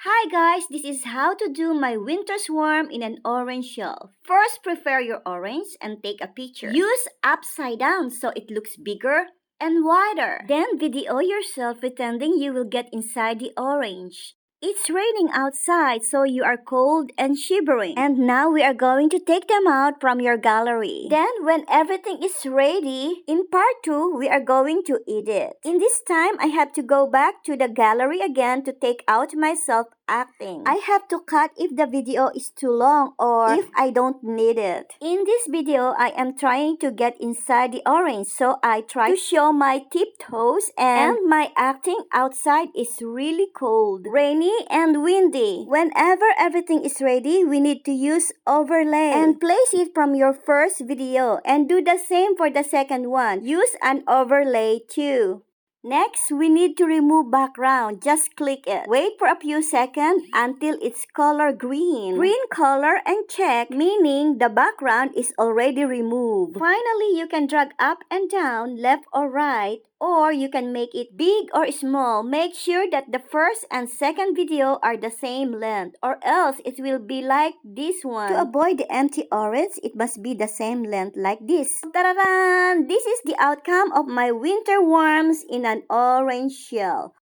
Hi guys, this is how to do my winter swarm in an orange shell. First, prepare your orange and take a picture. Use upside down so it looks bigger and wider. Then video yourself pretending you will get inside the orange. It's raining outside, so you are cold and shivering. And now we are going to take them out from your gallery. Then, when everything is ready, in part 2, we are going to eat it. In this time, I have to go back to the gallery again to take out myself acting. I have to cut if the video is too long or if I don't need it. In this video, I am trying to get inside the orange, so I try to show my tiptoes and my acting outside is really cold, rainy and windy. Whenever everything is ready, we need to use overlay and place it from your first video and do the same for the second one. Use an overlay too. Next, we need to remove background. Just click it. Wait for a few seconds until it's color green. Green color and check, meaning the background is already removed. Finally, you can drag up and down, left or right, or you can make it big or small. Make sure that the first and second video are the same length, or else it will be like this one. To avoid the empty orange, it must be the same length like this. Ta-da-dan! This is the outcome of my winter worms in an orange shell.